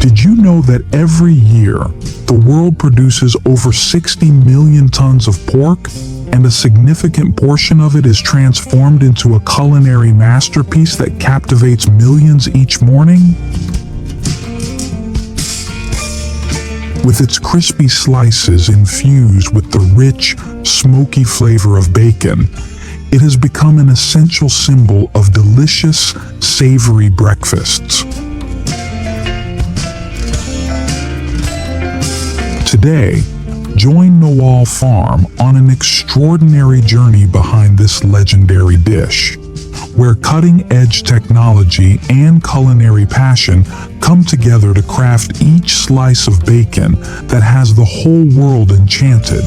Did you know that every year, the world produces over 60 million tons of pork, and a significant portion of it is transformed into a culinary masterpiece that captivates millions each morning? With its crispy slices infused with the rich, smoky flavor of bacon, it has become an essential symbol of delicious, savory breakfasts. Today, join Noel Farm on an extraordinary journey behind this legendary dish, where cutting-edge technology and culinary passion come together to craft each slice of bacon that has the whole world enchanted.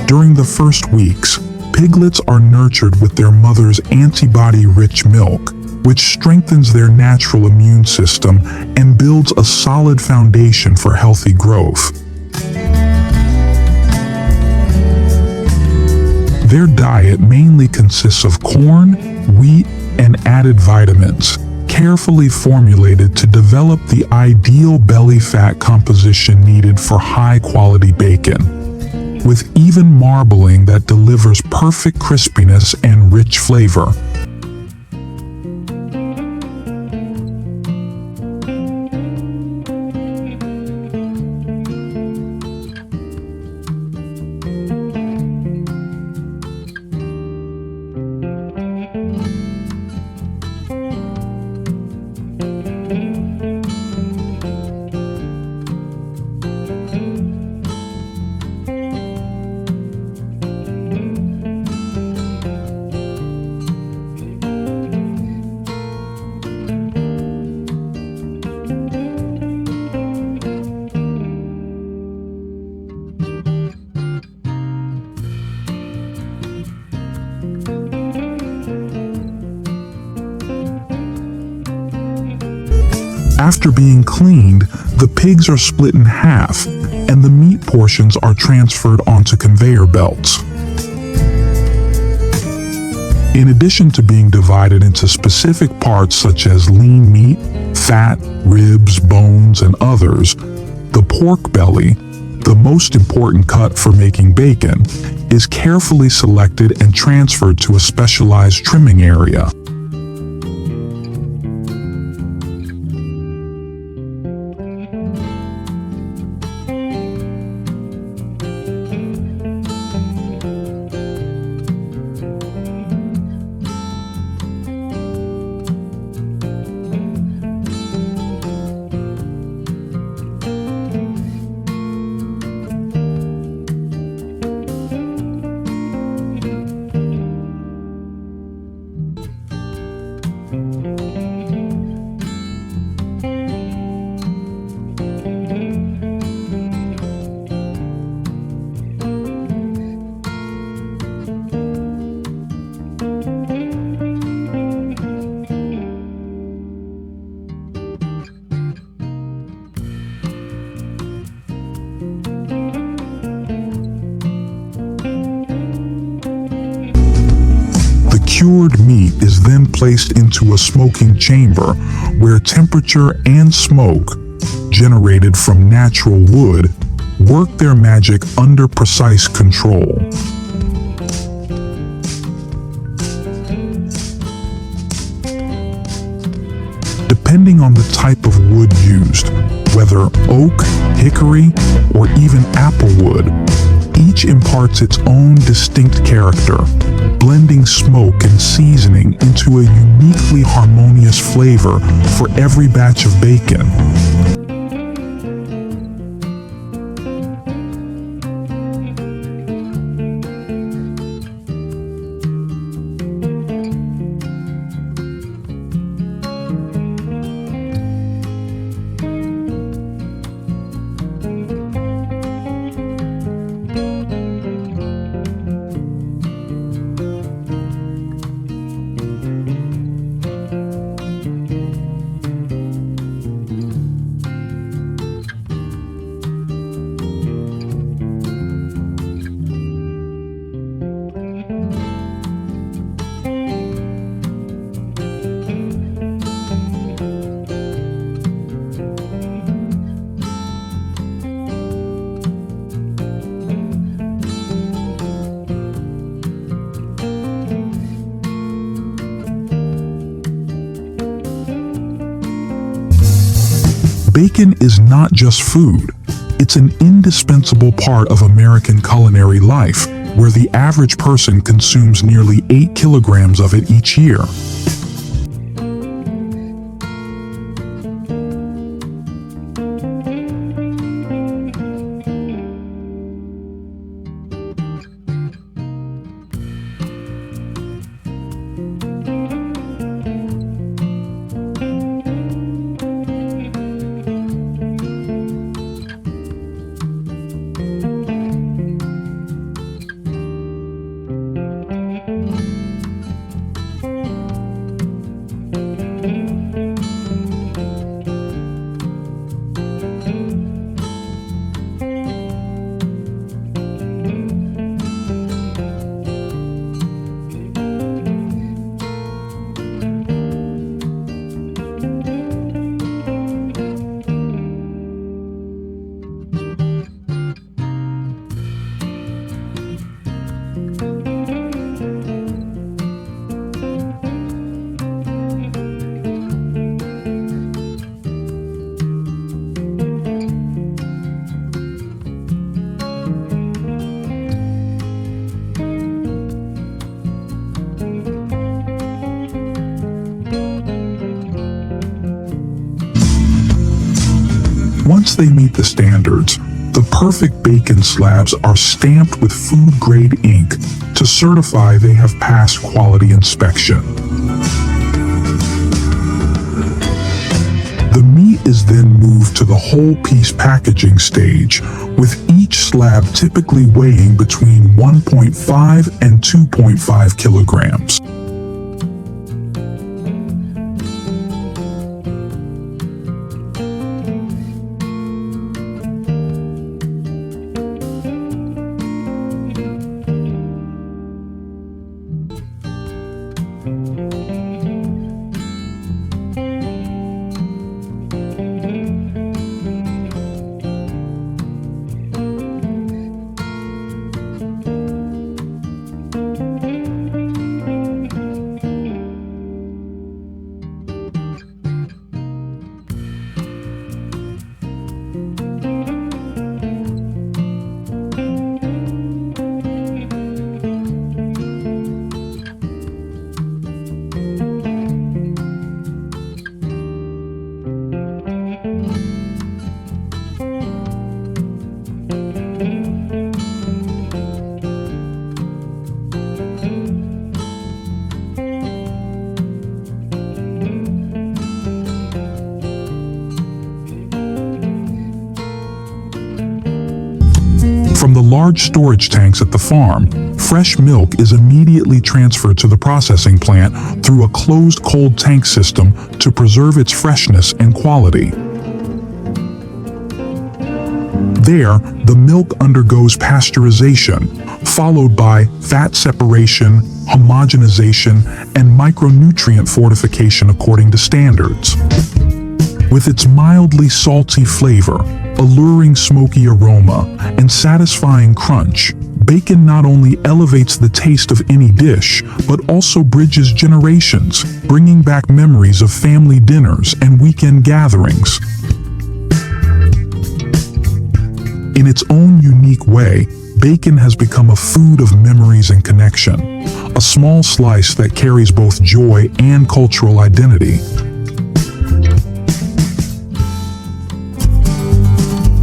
During the first weeks, piglets are nurtured with their mother's antibody-rich milk, which strengthens their natural immune system and builds a solid foundation for healthy growth. Their diet mainly consists of corn, wheat, and added vitamins, carefully formulated to develop the ideal belly fat composition needed for high-quality bacon, with even marbling that delivers perfect crispiness and rich flavor. After being cleaned, the pigs are split in half, and the meat portions are transferred onto conveyor belts. In addition to being divided into specific parts such as lean meat, fat, ribs, bones, and others, the pork belly, the most important cut for making bacon, is carefully selected and transferred to a specialized trimming area. Cured meat is then placed into a smoking chamber where temperature and smoke, generated from natural wood, work their magic under precise control. depending on the type of wood used, whether oak, hickory, or even apple wood. Each imparts its own distinct character, blending smoke and seasoning into a uniquely harmonious flavor for every batch of bacon. Bacon is not just food. It's an indispensable part of American culinary life, where the average person consumes nearly 8 kilograms of it each year. Once they meet the standards, the perfect bacon slabs are stamped with food-grade ink to certify they have passed quality inspection. The meat is then moved to the whole piece packaging stage, with each slab typically weighing between 1.5 and 2.5 kilograms. From the large storage tanks at the farm, fresh milk is immediately transferred to the processing plant through a closed cold tank system to preserve its freshness and quality. There, the milk undergoes pasteurization, followed by fat separation, homogenization, and micronutrient fortification according to standards. With its mildly salty flavor, alluring smoky aroma, and satisfying crunch, Bacon not only elevates the taste of any dish, but also bridges generations, bringing back memories of family dinners and weekend gatherings. In its own unique way, bacon has become a food of memories and connection, a small slice that carries both joy and cultural identity.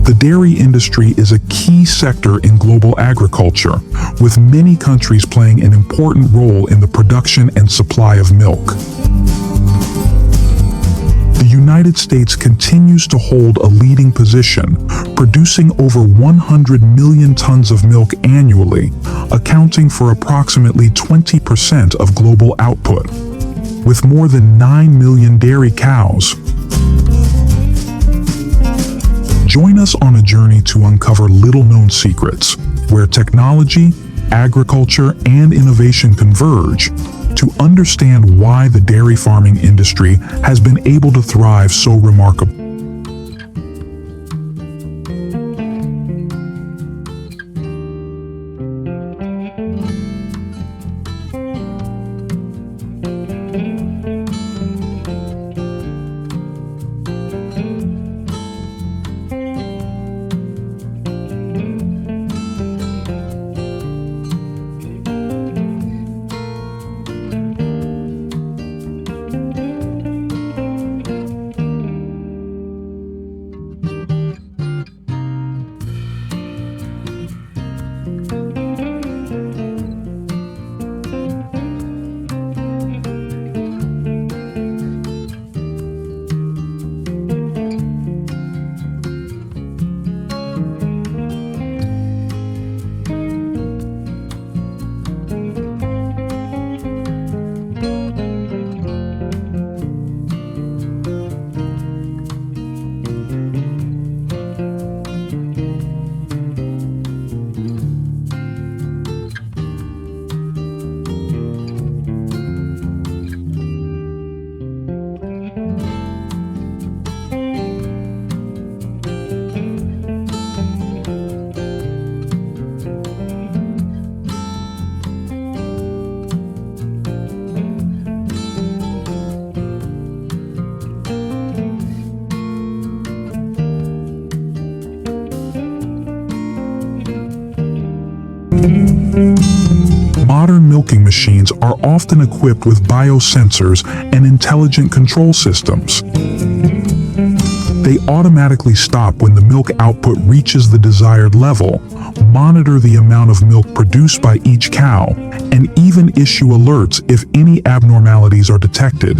The dairy industry is a key sector in global agriculture, with many countries playing an important role in the production and supply of milk. The United States continues to hold a leading position, producing over 100 million tons of milk annually, accounting for approximately 20% of global output. With more than 9 million dairy cows. Join us on a journey to uncover little-known secrets, where technology, agriculture, and innovation converge, to understand why the dairy farming industry has been able to thrive so remarkably. Modern milking machines are often equipped with biosensors and intelligent control systems. They automatically stop when the milk output reaches the desired level, monitor the amount of milk produced by each cow, and even issue alerts if any abnormalities are detected.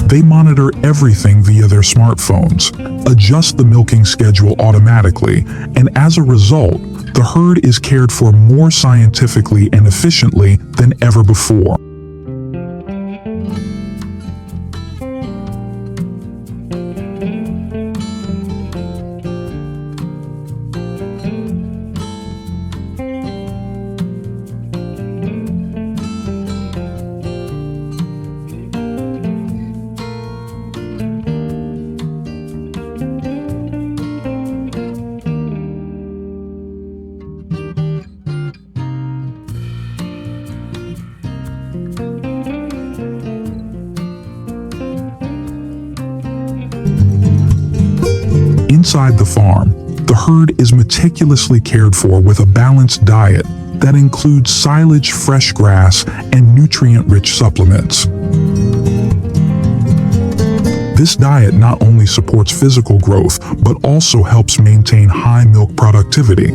They monitor everything via their smartphones, adjust the milking schedule automatically, and as a result, the herd is cared for more scientifically and efficiently than ever before. Inside the farm, the herd is meticulously cared for with a balanced diet that includes silage, fresh grass, and nutrient-rich supplements. This diet not only supports physical growth, but also helps maintain high milk productivity.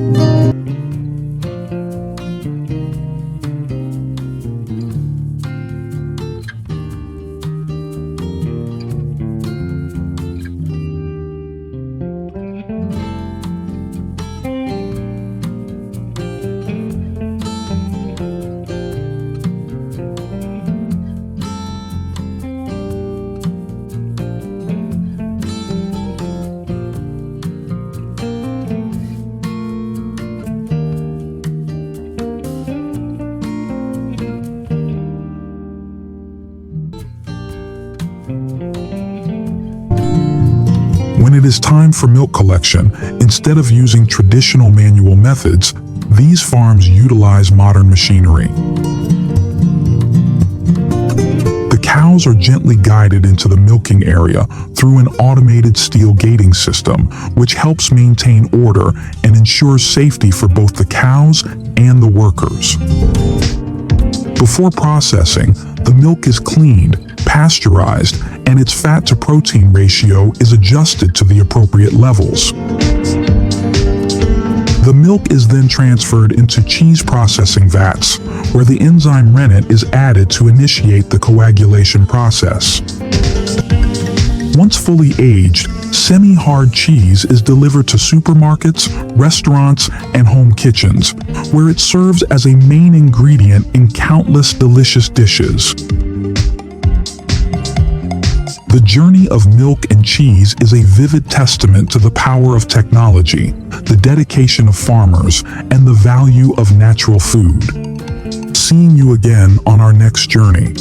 is time for milk collection. Instead of using traditional manual methods, these farms utilize modern machinery. The cows are gently guided into the milking area through an automated steel gating system, which helps maintain order and ensures safety for both the cows and the workers. Before processing, the milk is cleaned, pasteurized, and its fat-to-protein ratio is adjusted to the appropriate levels. The milk is then transferred into cheese processing vats, where the enzyme rennet is added to initiate the coagulation process. Once fully aged, semi-hard cheese is delivered to supermarkets, restaurants, and home kitchens, where it serves as a main ingredient in countless delicious dishes. The journey of milk and cheese is a vivid testament to the power of technology, the dedication of farmers, and the value of natural food. Seeing you again on our next journey.